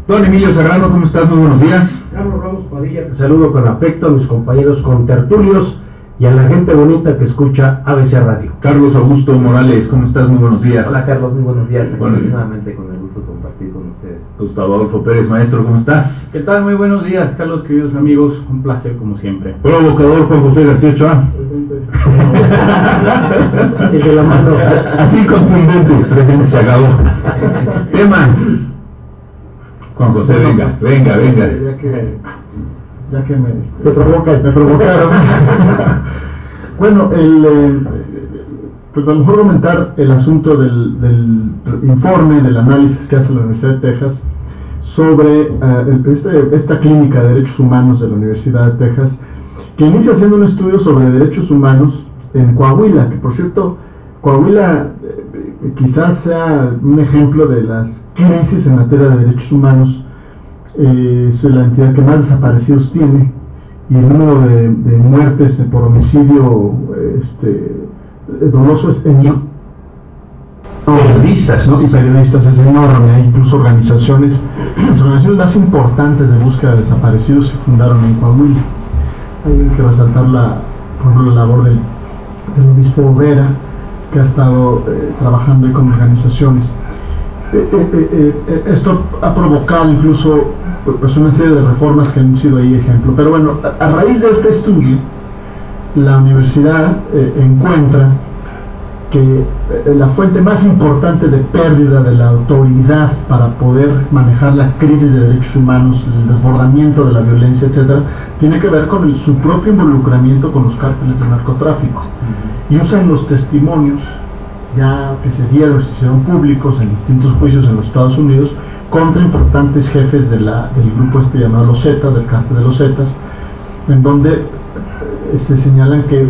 Don Emilio Serrano, ¿cómo estás? Muy buenos días. Carlos Ramos Padilla, te saludo con afecto a mis compañeros contertulios y a la gente bonita que escucha ABC Radio. Carlos Augusto Morales, ¿cómo estás? Muy buenos días. Hola Carlos, muy buenos días. Aquí Buenos días. nuevamente con el gusto de compartir con ustedes. Gustavo Adolfo Pérez, maestro, ¿cómo estás? ¿Qué tal? Muy buenos días, Carlos, queridos amigos. Un placer, como siempre. Provocador Juan José García Ochoa. Y de la mano. Así contundente, presente, se acabó. Tema. Juan José, venga. Ya que me Te provocaron. Bueno, pues a lo mejor comentar el asunto del informe, del análisis que hace la Universidad de Texas sobre esta clínica de derechos humanos de la Universidad de Texas, que inicia haciendo un estudio sobre derechos humanos en Coahuila, que por cierto, Coahuila quizás sea un ejemplo de las crisis en materia de derechos humanos. Es la entidad que más desaparecidos tiene, y el número de muertes por homicidio doloso es enorme. Periodistas, ¿no? Y periodistas es enorme. Hay incluso las organizaciones más importantes de búsqueda de desaparecidos se fundaron en Coahuila. Hay que resaltar por ejemplo, la labor del obispo Vera, que ha estado trabajando ahí con organizaciones. Esto ha provocado incluso pues una serie de reformas que han sido ahí ejemplo. Pero bueno, a raíz de este estudio, la universidad encuentra que la fuente más importante de pérdida de la autoridad para poder manejar la crisis de derechos humanos, el desbordamiento de la violencia, etcétera, tiene que ver con su propio involucramiento con los cárteles de narcotráfico. Y usan los testimonios ya que se hicieron públicos en distintos juicios en los Estados Unidos contra importantes jefes del grupo llamado Los Zetas, del cártel de los Zetas, en donde se señalan que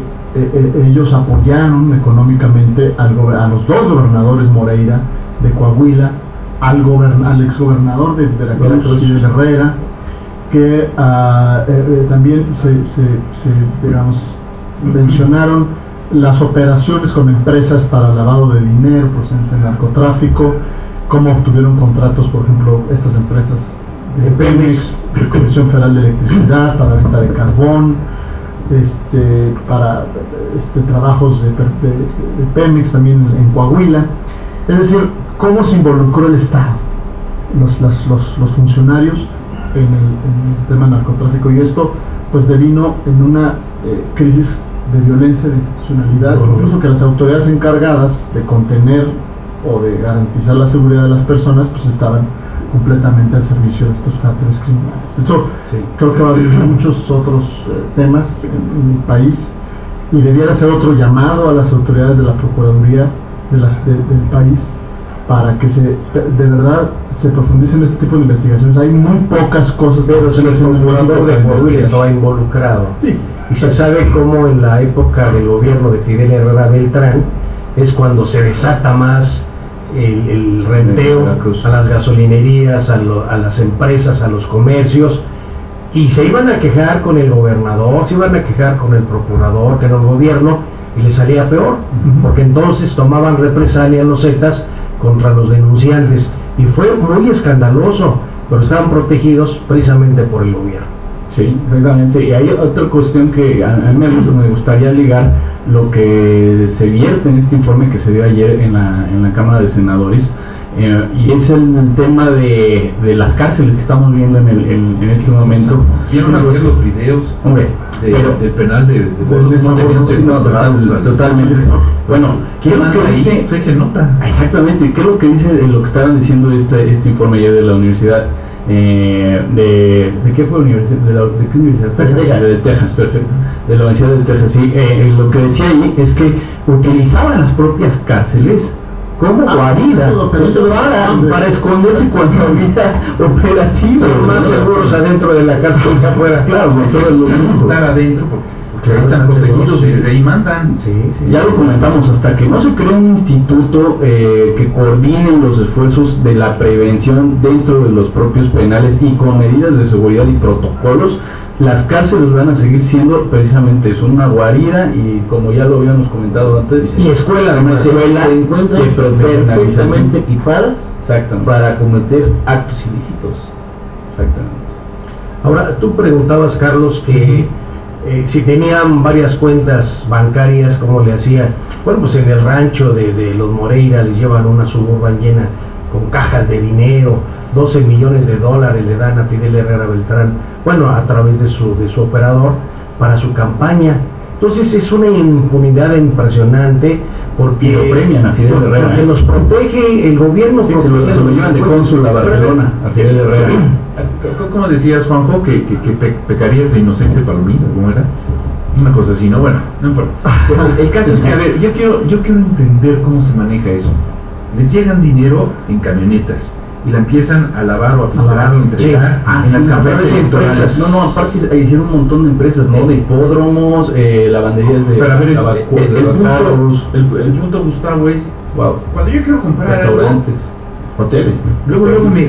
ellos apoyaron económicamente a los dos gobernadores Moreira de Coahuila, al exgobernador de Veracruz y de Herrera, que también digamos, mencionaron las operaciones con empresas para lavado de dinero procedente de narcotráfico, cómo obtuvieron contratos, por ejemplo, estas empresas de Pemex, de Comisión Federal de Electricidad, para venta de carbón, para trabajos de Pemex también en Coahuila. Es decir, cómo se involucró el Estado, los funcionarios en el tema narcotráfico, y esto pues devino en una crisis de violencia, de institucionalidad, incluso que las autoridades encargadas de contener o de garantizar la seguridad de las personas pues estaban completamente al servicio de estos cárteles criminales. De hecho, creo que va a haber muchos otros temas en el país, y debiera ser otro llamado a las autoridades de la Procuraduría del país para que de verdad se profundicen en este tipo de investigaciones. Hay muy pocas cosas, pero si el procurador de Coahuila estaba involucrado. Sí. Y se sabe cómo en la época del gobierno de Fidel Herrera Beltrán es cuando se desata más el renteo a las gasolinerías, a las empresas, a los comercios, y se iban a quejar con el gobernador, se iban a quejar con el procurador, que era el gobierno, y les salía peor, porque entonces tomaban represalia los Zetas contra los denunciantes, y fue muy escandaloso, pero estaban protegidos precisamente por el gobierno. Sí, exactamente. Y hay otra cuestión que a mí me gustaría ligar lo que se vierte en este informe que se dio ayer en la Cámara de Senadores, y es el tema de las cárceles que estamos viendo en este momento. ¿Vieron ayer los videos del penal de totalmente. Bueno, ¿qué es lo que dice? Se nota. Exactamente, ¿qué es lo que dice lo que estaban diciendo este informe ayer de la universidad? ¿De qué fue universidad? ¿De qué universidad? De Texas, perfecto. De la Universidad de Texas, sí. Lo que decía ahí es que utilizaban las propias cárceles como guarida para esconderse cuando había operativos. Son más seguros adentro de la cárcel que afuera. Claro, estar adentro porque ahí están protegidos y de ahí mandan. Ya lo comentamos, hasta que no se cree un instituto que coordine los esfuerzos de la prevención dentro de los propios penales y con medidas de seguridad y protocolos, las cárceles van a seguir siendo precisamente eso, una guarida, y como ya lo habíamos comentado antes, y escuela, además, se encuentran perfectamente equipadas para cometer actos ilícitos. Exactamente. Ahora, tú preguntabas, Carlos, que si tenían varias cuentas bancarias, ¿cómo le hacían? Bueno, pues en el rancho de los Moreira les llevan una Suburban llena con cajas de dinero, 12 millones de dólares le dan a Fidel Herrera Beltrán, bueno, a través de su operador, para su campaña. Entonces es una impunidad impresionante porque Y lo premian a Fidel Herrera, porque los protege el gobierno. Sí, se lo llevan de cónsul a Barcelona, a Fidel Herrera. ¿Cómo decías, Juanjo, que pecarías de inocente palomita? ¿Cómo era? Una cosa así, ¿no? Bueno, no importa. El caso es que, a ver, yo quiero entender cómo se maneja eso. Les llegan dinero en camionetas y la empiezan a lavar o a filtrar o a entregar en las campañas electorales. No, aparte hicieron un montón de empresas, ¿no? De hipódromos, lavanderías de Pero a ver, el punto, Gustavo, es wow, cuando yo quiero comprar algo, restaurantes, hoteles. luego me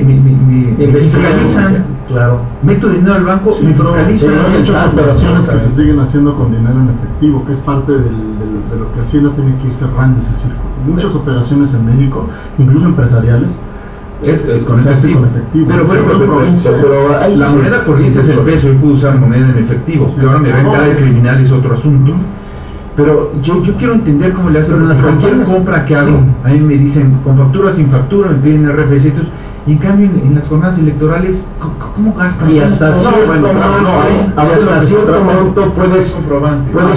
fiscalizan. Claro. Meto dinero al banco, me fiscalizan. Hay muchas operaciones que se siguen haciendo con dinero en efectivo, que es parte de lo que Hacienda tiene que ir cerrando ese círculo. Muchas operaciones en México, incluso empresariales, Es con se hace efectivo. con efectivo. Pero hay la moneda corriente es el peso, yo puedo usar moneda en efectivo. Que ahora me ven cara de criminal es otro asunto. Pero yo quiero entender cómo le hacen. Pero las Cualquier campañas, compra que hago, a mí me dicen con factura, sin factura, me piden RFC, y en cambio en las jornadas electorales, ¿cómo gastan? Y hasta cierto monto puedes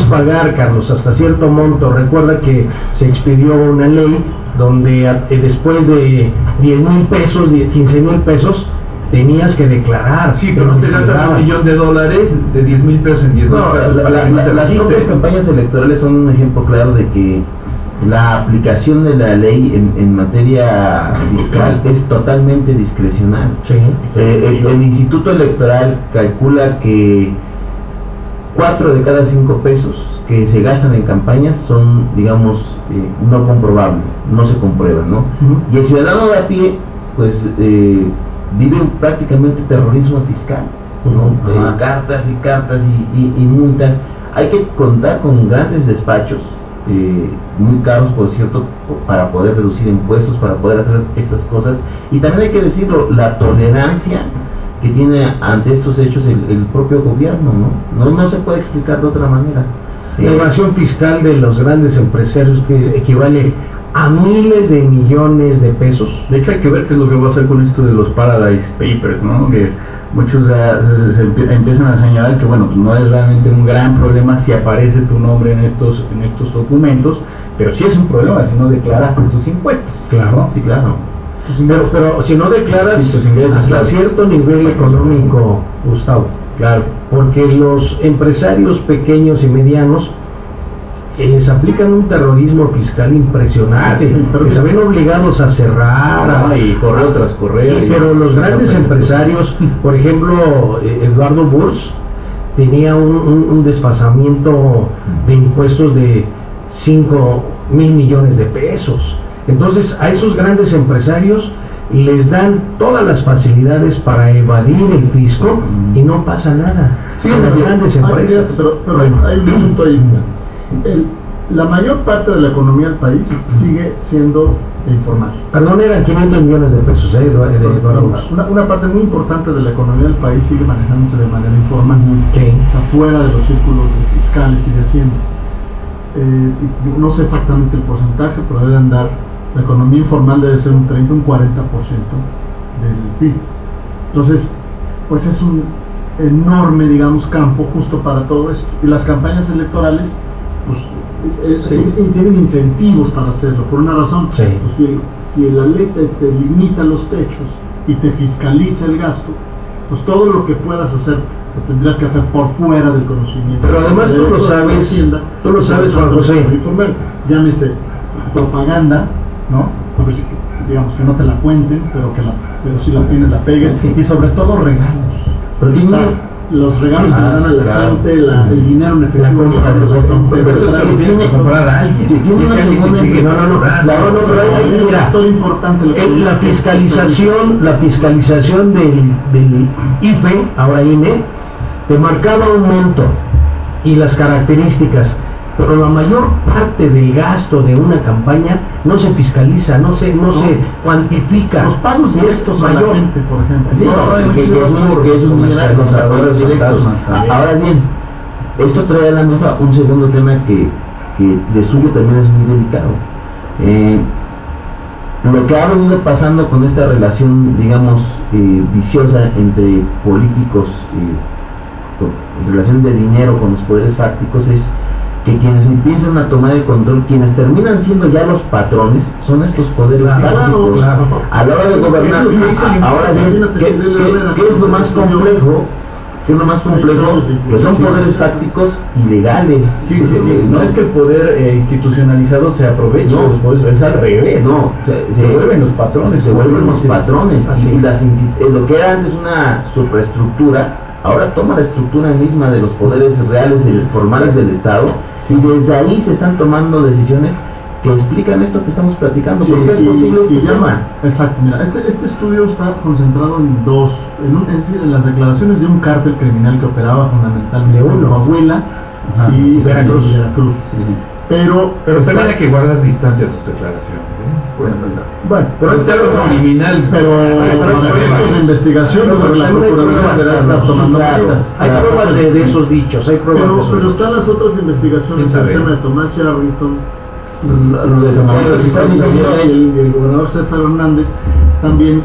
pagar, Carlos, hasta cierto monto. Recuerda que se expidió una ley donde después de 10,000 pesos, 15,000 pesos, tenías que declarar. Sí, pero no te gastas $1,000,000 de 10,000 pesos en 10,000 pesos. Las propias campañas electorales son un ejemplo claro de que la aplicación de la ley en materia fiscal es totalmente discrecional. Sí. El Instituto Electoral calcula que 4 de cada 5 pesos que se gastan en campañas son, digamos, no comprobables, no se comprueban, ¿no? Y el ciudadano de a pie, pues, vive prácticamente terrorismo fiscal, ¿no? Cartas y cartas y multas. Hay que contar con grandes despachos, muy caros, por cierto, para poder reducir impuestos, para poder hacer estas cosas. Y también hay que decirlo, la tolerancia que tiene ante estos hechos el propio gobierno, ¿no? No se puede explicar de otra manera. La evasión fiscal de los grandes empresarios, que equivale a miles de millones de pesos. De hecho, hay que ver qué es lo que va a hacer con esto de los Paradise Papers, ¿no? Que muchos empiezan a señalar que, bueno, pues no es realmente un gran problema si aparece tu nombre en estos documentos, pero sí es un problema si no declaraste tus impuestos. Claro. Sí, claro. Pero si no declaras Sí, tus ingresos, hasta claro. cierto nivel económico, Gustavo, Claro. porque los empresarios pequeños y medianos les aplican un terrorismo fiscal impresionante, que se ven obligados a cerrar, Y correo tras correo. pero los grandes empresarios, por ejemplo, Eduardo Burs tenía un desfasamiento de impuestos de 5,000 millones de pesos. Entonces a esos grandes empresarios les dan todas las facilidades para evadir el fisco y no pasa nada. Fíjate, Las grandes empresas. pero hay un asunto ahí. La mayor parte de la economía del país sigue siendo informal. Perdón, eran 500 millones de pesos, de Eduardo Burs. Una parte muy importante de la economía del país sigue manejándose de manera informal, Sí. o sea, fuera de los círculos fiscales y de Hacienda. No sé exactamente el porcentaje, pero debe andar, la economía informal debe ser un 30, un 40% del PIB. Entonces, pues es un enorme, digamos, campo justo para todo esto. Y las campañas electorales, pues, tienen incentivos para hacerlo, por una razón. Sí. Pues, si la ley te limita los techos y te fiscaliza el gasto, pues todo lo que puedas hacer lo tendrás que hacer por fuera del conocimiento. Pero además tú lo sabes, Juan José. Llámese propaganda, ¿no? Porque digamos que no te la cuenten, pero si la tienes, la pegues, y sobre todo regalos. Pero O sea, los regalos que le dan a la gente, el dinero en efectivo, Pero eso lo tienes que comprar a alguien. Tiene una Ese alguien segunda- te tiene que comprar. pero hay un mira, sector importante. la fiscalización del IFE, ahora INE, te marcaba un monto y las características. pero la mayor parte del gasto de una campaña no se fiscaliza, no se cuantifica. Los pagos directos a la gente, por ejemplo. Sí, que es un dineral, los acuerdos directos. Ahora bien, esto trae a la mesa un segundo tema que de suyo también es muy delicado. Lo que ha venido pasando con esta relación, digamos, viciosa entre políticos, en relación de dinero con los poderes fácticos, es que quienes empiezan a tomar el control, quienes terminan siendo ya los patrones, son estos poderes fácticos. A la hora de gobernar. Ahora bien, ¿qué es lo más complejo? ¿Qué es lo más complejo? Que son poderes fácticos ilegales. No es que el poder institucionalizado se aproveche, es al revés. No, se vuelven los patrones. Se vuelven los patrones. Y lo que era antes una superestructura, ahora toma la estructura misma de los poderes reales y formales del Estado, y desde ahí se están tomando decisiones que explican esto que estamos platicando. ¿Por qué es posible este tema? Exacto, mira, este estudio está concentrado en dos, es decir, en las declaraciones de un cártel criminal que operaba fundamentalmente en Coahuila y Veracruz. Pero espera que guardas distancia a sus declaraciones. Bueno, pero el tema criminal. Pero de investigación, la Procuraduría deberá estar tomando notas. Hay pruebas de esos dichos, hay pruebas. Pero están las otras investigaciones, el tema de Tomás Yarrington, lo de el gobernador César Hernández, también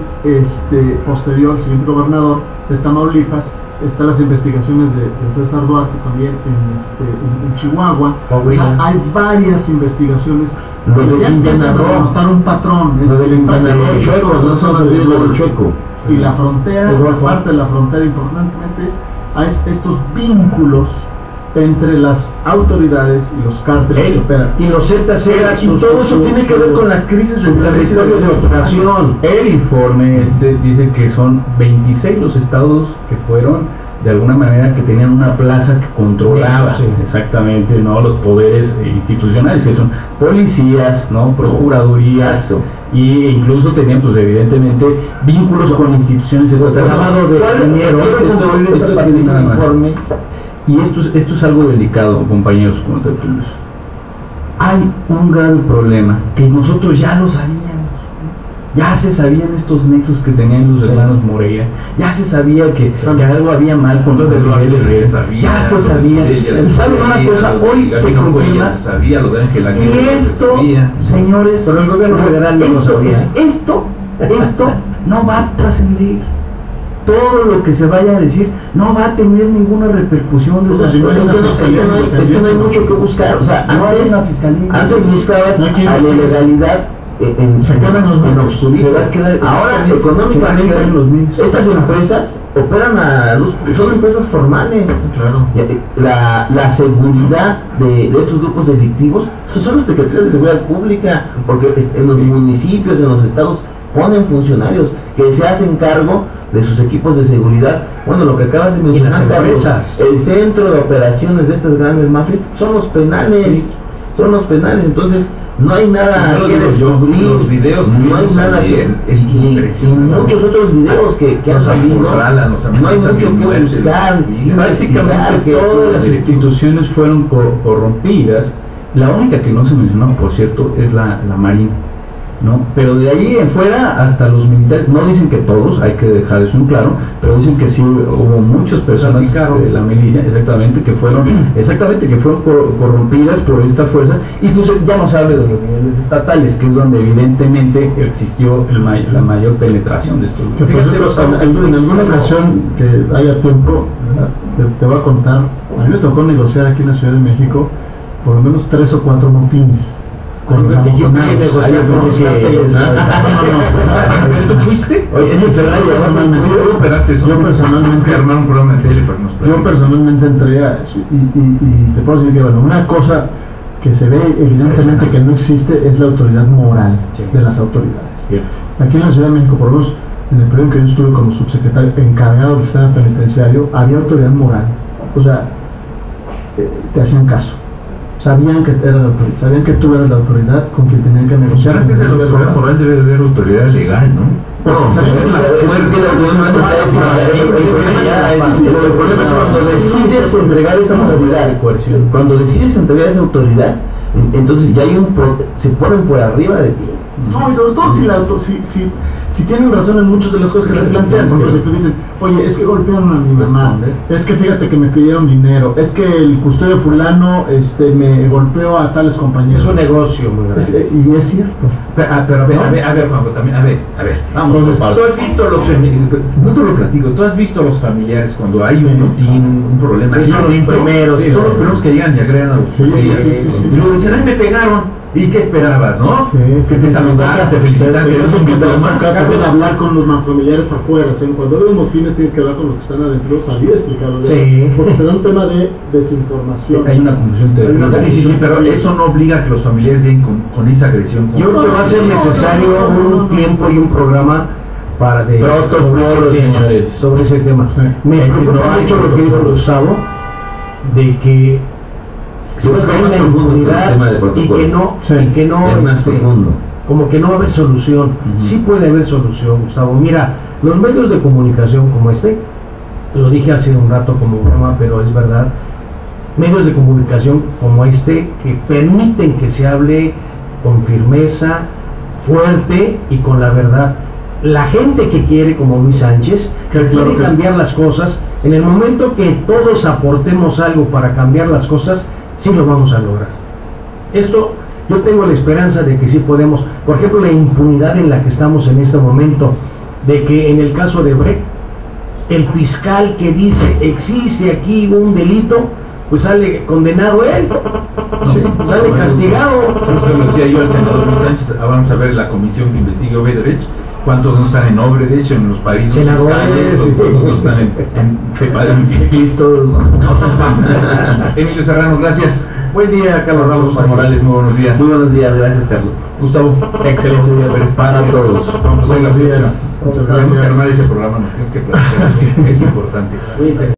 posterior, el siguiente gobernador de Tamaulipas, están las investigaciones de César Duarte también en Chihuahua. O sea, hay varias investigaciones. Lo de ya empiezan a notar un patrón. Lo del Chueco, no son lo del Chueco. Y la frontera, parte de la frontera importantemente es estos vínculos entre las autoridades y los cárteles que operan. Y los Zetas eran y todo eso tiene que ver con la crisis de operación. El informe dice que son 26 los estados que fueron de alguna manera que tenían una plaza que controlaba exactamente, ¿no?, los poderes institucionales, que son policías, ¿no?, procuradurías, y incluso tenían, pues evidentemente, vínculos con instituciones estatales. Lavado de dinero. Y esto es algo delicado, compañeros contertulios. Hay un grave problema que nosotros ya lo sabíamos. Ya se sabían estos nexos que tenían los hermanos Moreira. Ya se sabía que algo había mal con los de ya se sabía. Y saben una cosa, hoy se confirma. Y esto, señores, pero el gobierno federal no lo sabía. Esto no va a trascender. Todo lo que se vaya a decir no va a tener ninguna repercusión. Es que no hay mucho que buscar. O sea, antes buscabas a la ilegalidad. Se quedan los obscuros. Ahora, económicamente, estas empresas operan son empresas formales. La seguridad de estos grupos delictivos son las secretarías de seguridad pública, porque en los municipios, en los estados, ponen funcionarios que se hacen cargo de sus equipos de seguridad. Bueno, lo que acabas de mencionar, Carlos, el centro de operaciones de estas grandes mafias son los penales. Entonces no hay nada que descubrir, los videos no hay nada que y muchos otros videos que han salido, no hay mucho que buscar. Y prácticamente todas las instituciones fueron corrompidas. La única que no se mencionó, por cierto, es la Marina, ¿no? Pero de ahí en fuera hasta los militares, no dicen que todos, hay que dejar eso en claro, pero dicen que sí hubo muchas personas de la milicia, que fueron corrompidas por esta fuerza. Y pues ya no se habla de los niveles estatales, que es donde evidentemente existió la mayor penetración de estos grupos. En alguna ocasión que haya tiempo, te voy a contar, a mí me tocó negociar aquí en la Ciudad de México por lo menos 3 o 4 motines con los amontonados. ¿Tú fuiste? Yo personalmente entré a eso y te puedo decir que, bueno, una cosa que se ve evidentemente que no existe es la autoridad moral de las autoridades. Aquí en la Ciudad de México, por lo menos en el periodo en que yo estuve como subsecretario encargado del sistema penitenciario, había autoridad moral. O sea, te hacían caso. Sabían que eras la autoridad, sabían que tú eras la autoridad con quien tenían que negociar. ¿Será que de la autoridad moral debe de haber autoridad legal, no? El problema es cuando decides entregar esa autoridad, cuando decides entregar esa autoridad, entonces ya hay se ponen por arriba de ti. No, y sobre todo si tienen razón en muchas de las cosas que le plantean, porque si te dicen, oye, es que golpearon a mi mamá, es que fíjate que me pidieron dinero, es que el custodio fulano me golpeó a tales compañeros. Es un negocio muy grande. Y es cierto. Pero a ver, Juanjo, también, a ver, vamos, Entonces, tú has visto no te lo platico, tú has visto a los familiares cuando hay un motín, un problema, Sí, son los primeros, son los primeros que llegan y agregan a los policías, sí. y luego dicen, ay, me pegaron. ¿Y qué esperabas, no? Sí, que te saludaran, te felicitaran, que eso un que te diploma. también hablar con los familiares afuera, o sea, cuando los motines tienes que hablar con los que están adentro, salir a explicarlo, Sí. porque se da un tema de desinformación. Hay una confusión terrible. Sí, pero eso no obliga a que los familiares lleguen con esa agresión. Yo creo que va a ser necesario un tiempo y un programa para sobre ese tema. Me preocupa mucho lo que dijo Gustavo, de que se va a caer la impunidad y que no es más profundo. como que no va a haber solución. Sí puede haber solución, Gustavo. Mira, los medios de comunicación como lo dije hace un rato como broma, pero es verdad, medios de comunicación como que permiten que se hable con firmeza, fuerte y con la verdad. La gente que quiere, como Luis Sánchez, que quiere cambiar las cosas, en el momento que todos aportemos algo para cambiar las cosas, sí lo vamos a lograr. Esto, yo tengo la esperanza de que sí podemos. Por ejemplo, la impunidad en la que estamos en este momento, de que en el caso de Brecht, el fiscal que dice existe aquí un delito, pues sale condenado él, sale castigado. Eso lo decía yo al senador Luis Sánchez. Vamos a ver la comisión que investigue Odebrecht. ¿Cuántos no están en Odebrecht en los países senadores? ¿Cuántos no están en listos? Emilio Serrano, gracias. Buen día, Carlos Ramos Morales, muy buenos días. Muy buenos días, gracias, Carlos. Gustavo, excelente día para todos. Vamos a ver las Buenos días. Tenemos que armar ese programa, nos tienes que platicar. Es importante.